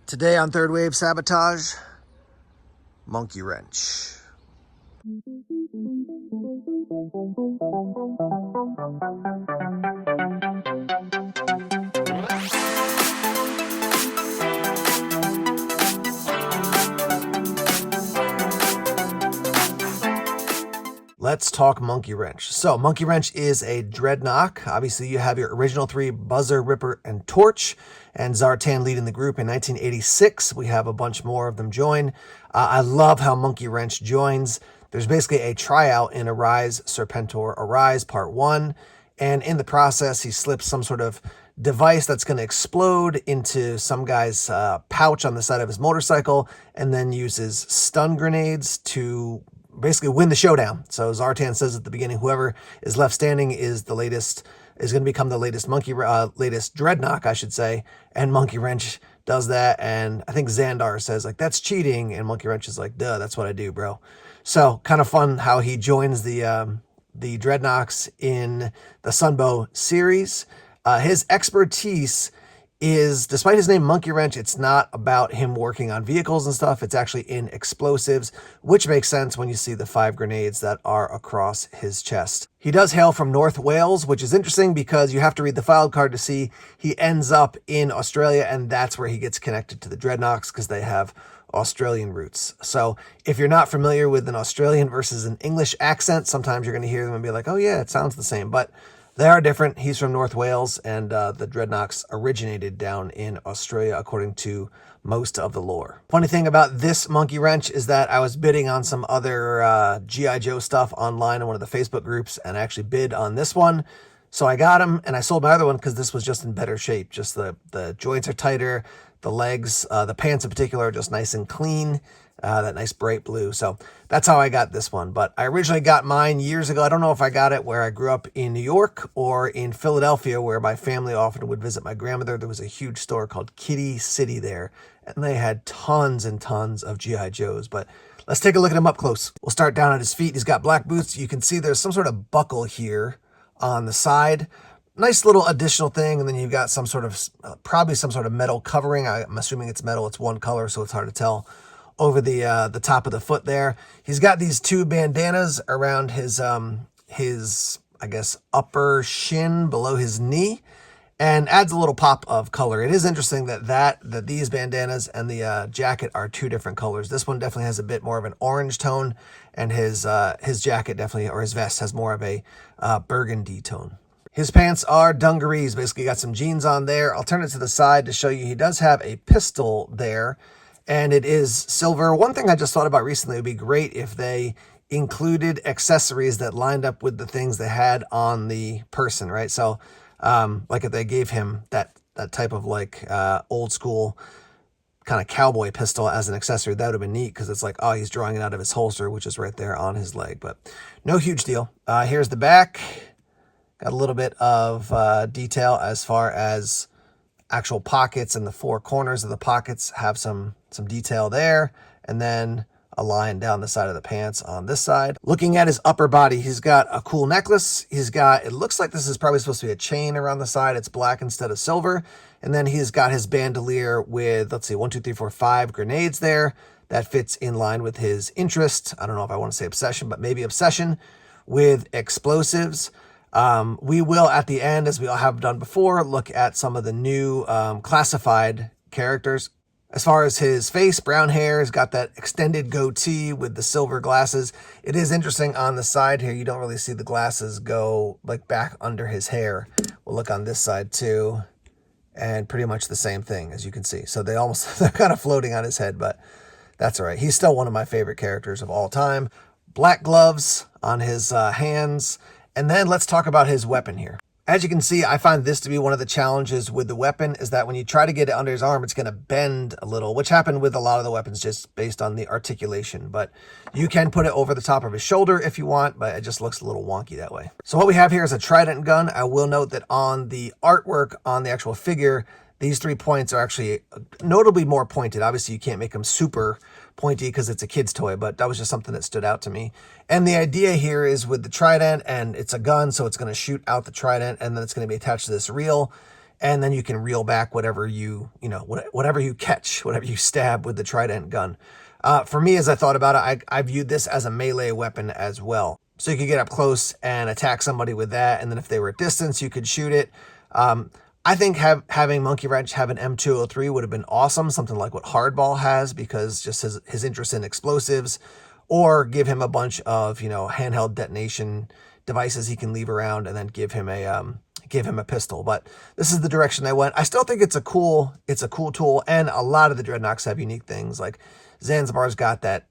Today on Third Wave Sabotage, Monkey Wrench. Let's talk Monkey Wrench. So Monkey Wrench is a Dreadnok. Obviously you have your original three, Buzzer, Ripper, and Torch, and Zartan leading the group in 1986. We have a bunch more of them join. I love how Monkey Wrench joins. There's basically a tryout in Arise, Serpentor, Arise Part 1, and in the process he slips some sort of device that's going to explode into some guy's pouch on the side of his motorcycle, and then uses stun grenades to basically win the showdown. So Zartan says at the beginning, whoever is left standing is going to become the latest latest Dreadnok, I should say. And Monkey Wrench does that. And I think Xandar says, like, that's cheating. And Monkey Wrench is like, duh, that's what I do, bro. So kind of fun how he joins the Dreadnoks in the Sunbow series. His expertise is, despite his name Monkey Wrench, it's not about him working on vehicles and stuff. It's actually in explosives, which makes sense when you see the 5 grenades that are across his chest. He does hail from North Wales, which is interesting because you have to read the file card to see he ends up in Australia, and that's where he gets connected to the Dreadnoks because they have Australian roots. So if you're not familiar with an Australian versus an English accent, sometimes you're going to hear them and be like, oh yeah, it sounds the same. But they are different. He's from North Wales, and the Dreadnoks originated down in Australia, according to most of the lore. Funny thing about this Monkey Wrench is that I was bidding on some other G.I. Joe stuff online in one of the Facebook groups, and I actually bid on this one. So I got him, and I sold my other one because this was just in better shape. Just the joints are tighter, the legs, the pants in particular are just nice and clean. That nice bright blue. So that's how I got this one. But I originally got mine years ago. I don't know if I got it where I grew up in New York or in Philadelphia, where my family often would visit my grandmother. There was a huge store called Kitty City there, and they had tons and tons of G.I. Joes. But let's take a look at him up close. We'll start down at his feet. He's got black boots. You can see there's some sort of buckle here on the side. Nice little additional thing. And then you've got some sort of, probably some sort of metal covering. I'm assuming it's metal. It's one color, so it's hard to tell. Over the top of the foot there. He's got these 2 bandanas around his I guess upper shin below his knee, and adds a little pop of color. It is interesting that these bandanas and the jacket are 2 different colors. This one definitely has a bit more of an orange tone, and his jacket definitely, or his vest, has more of a burgundy tone. His pants are dungarees. Basically got some jeans on there. I'll turn it to the side to show you he does have a pistol there, and it is silver. One thing I just thought about recently, it would be great if they included accessories that lined up with the things they had on the person, right? So, like if they gave him that type of like old school kind of cowboy pistol as an accessory, that would have been neat because it's like, oh, he's drawing it out of his holster, which is right there on his leg. But no huge deal. Here's the back. Got a little bit of detail as far as actual pockets, and the 4 corners of the pockets have some detail there, and then a line down the side of the pants on this side. Looking at his upper body, he's got a cool necklace. He's got, it looks like this is probably supposed to be a chain around the side. It's black instead of silver. And then he's got his bandolier with, let's see, 1, 2, 3, 4, 5 grenades there. That fits in line with his interest. I don't know if I want to say obsession, but maybe obsession with explosives. We will, at the end, as we all have done before, look at some of the new classified characters. As far as his face, brown hair, he's got that extended goatee with the silver glasses. It is interesting on the side here, you don't really see the glasses go like back under his hair. We'll look on this side too, and pretty much the same thing, as you can see. So they're kind of floating on his head, but that's all right. He's still one of my favorite characters of all time. Black gloves on his hands. And then let's talk about his weapon here. As you can see, I find this to be one of the challenges with the weapon, is that when you try to get it under his arm, it's going to bend a little, which happened with a lot of the weapons just based on the articulation. But you can put it over the top of his shoulder if you want, but it just looks a little wonky that way. So what we have here is a trident gun. I will note that on the artwork on the actual figure, these 3 points are actually notably more pointed. Obviously, you can't make them super pointy because it's a kid's toy, but that was just something that stood out to me. And the idea here is with the trident, and it's a gun, so it's going to shoot out the trident, and then it's going to be attached to this reel. and then you can reel back whatever whatever you catch, whatever you stab with the trident gun. For me, as I thought about it, I viewed this as a melee weapon as well. So you could get up close and attack somebody with that, and then if they were at distance, you could shoot it. I think having Monkey Wrench have an M203 would have been awesome, something like what Hardball has, because just his interest in explosives, or give him a bunch of handheld detonation devices he can leave around, and then give him a pistol. But this is the direction they went. I still think it's a cool tool, and a lot of the Dreadnoks have unique things. Like Zanzibar's got that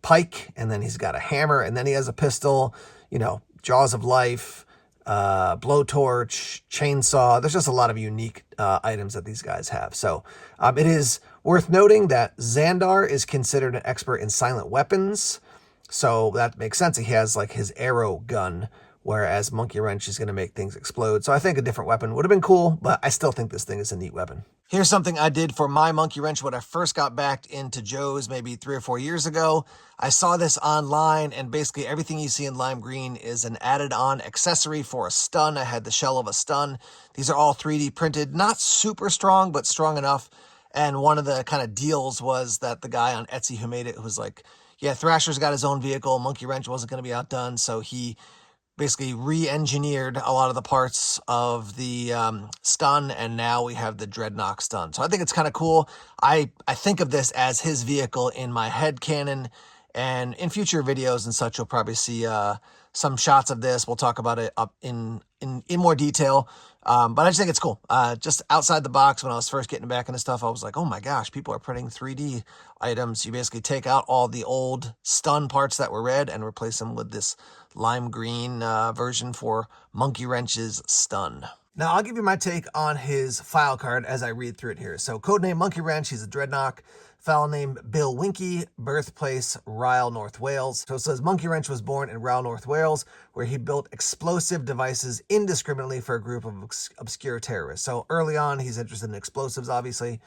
pike, and then he's got a hammer, and then he has a pistol. Jaws of Life, blowtorch, chainsaw. There's just a lot of unique items that these guys have. So it is worth noting that Xandar is considered an expert in silent weapons. So that makes sense. He has like his arrow gun, whereas Monkey Wrench is going to make things explode. So I think a different weapon would have been cool, but I still think this thing is a neat weapon. Here's something I did for my Monkey Wrench when I first got back into Joe's maybe 3 or 4 years ago. I saw this online, and basically everything you see in lime green is an added-on accessory for a stun. I had the shell of a stun. These are all 3D printed, not super strong, but strong enough. And one of the kind of deals was that the guy on Etsy who made it was like, yeah, Thrasher's got his own vehicle. Monkey Wrench wasn't going to be outdone, so he basically re-engineered a lot of the parts of the stun, and now we have the Dreadnok stun. So I think it's kind of cool. I think of this as his vehicle in my head canon, and in future videos and such, you'll probably see some shots of this. We'll talk about it up in more detail. But I just think it's cool. Just outside the box, when I was first getting back into stuff, I was like, oh my gosh, people are printing 3D items. You basically take out all the old stun parts that were red and replace them with this lime green version for Monkey Wrench's stun. Now, I'll give you my take on his file card as I read through it here. So, codename Monkey Wrench, he's a Dreadnok. File name Bill Winky, birthplace Ryle, North Wales. So it says Monkey Wrench was born in Ryle, North Wales, where he built explosive devices indiscriminately for a group of obscure terrorists. So early on, he's interested in explosives, obviously.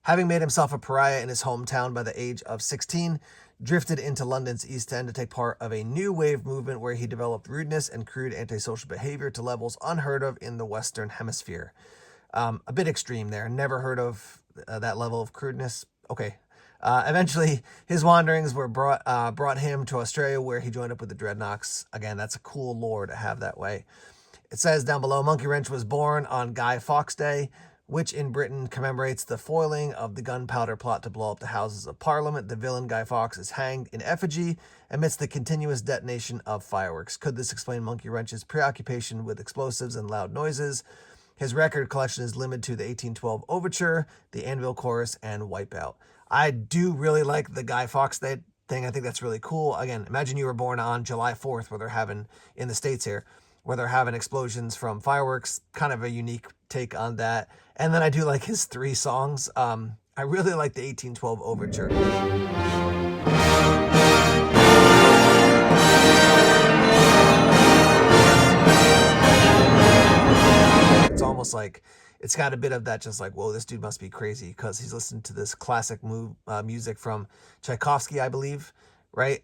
Having made himself a pariah in his hometown by the age of 16, drifted into London's East End to take part of a new wave movement where he developed rudeness and crude antisocial behavior to levels unheard of in the Western Hemisphere. A bit extreme there. Never heard of that level of crudeness. Okay. Eventually, his wanderings were brought him to Australia, where he joined up with the Dreadnoks. Again, that's a cool lore to have that way. It says down below, Monkey Wrench was born on Guy Fawkes Day, which in Britain commemorates the foiling of the gunpowder plot to blow up the Houses of Parliament. The villain Guy Fawkes is hanged in effigy amidst the continuous detonation of fireworks. Could this explain Monkey Wrench's preoccupation with explosives and loud noises? His record collection is limited to the 1812 Overture, the Anvil Chorus, and Wipeout. I do really like the Guy Fawkes Day thing. I think that's really cool. Again, imagine you were born on July 4th, where they're having, in the States here, where they're having explosions from fireworks. Kind of a unique take on that. And then I do like his 3 songs. I really like the 1812 Overture. It's almost like it's got a bit of that, just like, whoa, this dude must be crazy, because he's listened to this classic music from Tchaikovsky, I believe, right?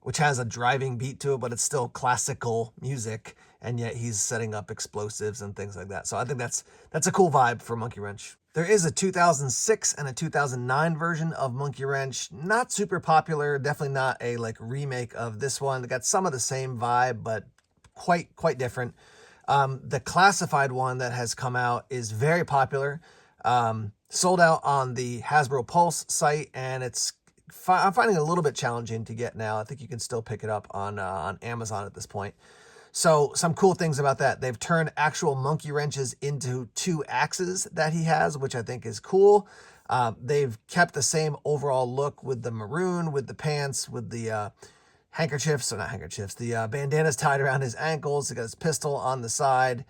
Which has a driving beat to it, but it's still classical music, and yet he's setting up explosives and things like that. So I think that's a cool vibe for Monkey Wrench. There is a 2006 and a 2009 version of Monkey Wrench. Not super popular, definitely not a remake of this one. They got some of the same vibe, but quite different. The classified one that has come out is very popular. Sold out on the Hasbro Pulse site, and I'm finding it a little bit challenging to get now. I think you can still pick it up on Amazon at this point. So some cool things about that. They've turned actual monkey wrenches into 2 axes that he has, which I think is cool. They've kept the same overall look with the maroon, with the pants, with the the bandanas tied around his ankles. He got his pistol on the side.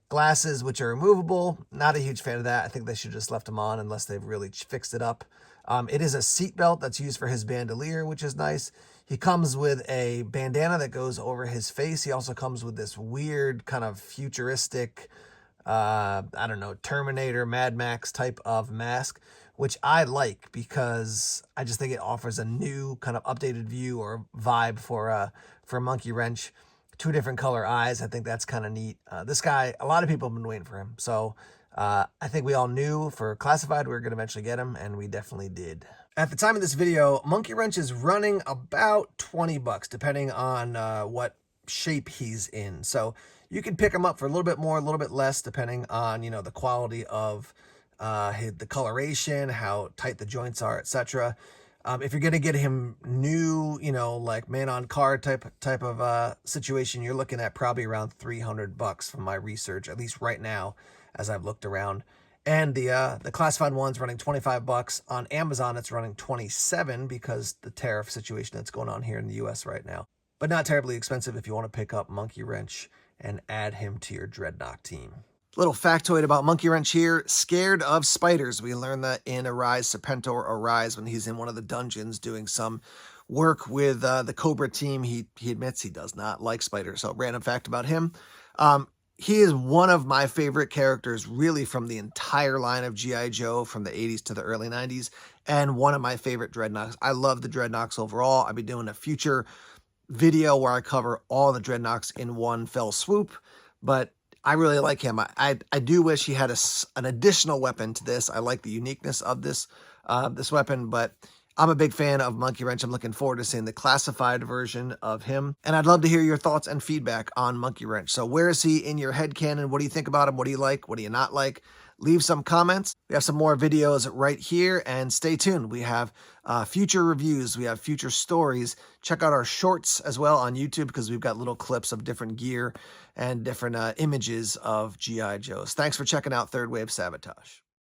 Glasses, which are removable. Not a huge fan of that. I think they should have just left them on unless they've really fixed it up. It is a seatbelt that's used for his bandolier, which is nice. He comes with a bandana that goes over his face. He also comes with this weird kind of futuristic, Terminator, Mad Max type of mask, which I like because I just think it offers a new kind of updated view or vibe for Monkey Wrench. 2 different color eyes. I think that's kind of neat. This guy, a lot of people have been waiting for him. So I think we all knew for classified we were going to eventually get him, and we definitely did. At the time of this video, Monkey Wrench is running about 20 bucks, depending on what shape he's in. So you can pick him up for a little bit more, a little bit less, depending on, the quality of the coloration, how tight the joints are, etc. If you're going to get him new, like man on card type of situation, you're looking at probably around 300 bucks from my research, at least right now, as I've looked around. And the classified one's running 25 bucks. On Amazon, it's running 27 because the tariff situation that's going on here in the US right now. But not terribly expensive if you want to pick up Monkey Wrench and add him to your Dreadnok team. Little factoid about Monkey Wrench here. Scared of spiders. We learned that in Arise Serpentor Arise when he's in one of the dungeons doing some work with the Cobra team. He admits he does not like spiders. So random fact about him. He is one of my favorite characters really from the entire line of G.I. Joe from the 80s to the early 90s, and one of my favorite Dreadnoks. I love the Dreadnoks overall. I'll be doing a future video where I cover all the Dreadnoks in one fell swoop, but I really like him. I do wish he had an additional weapon to this. I like the uniqueness of this weapon, but I'm a big fan of Monkey Wrench. I'm looking forward to seeing the classified version of him. And I'd love to hear your thoughts and feedback on Monkey Wrench. So where is he in your headcanon? What do you think about him? What do you like? What do you not like? Leave some comments. We have some more videos right here, and stay tuned. We have future reviews. We have future stories. Check out our shorts as well on YouTube because we've got little clips of different gear and different images of G.I. Joes. Thanks for checking out Third Wave Sabotage.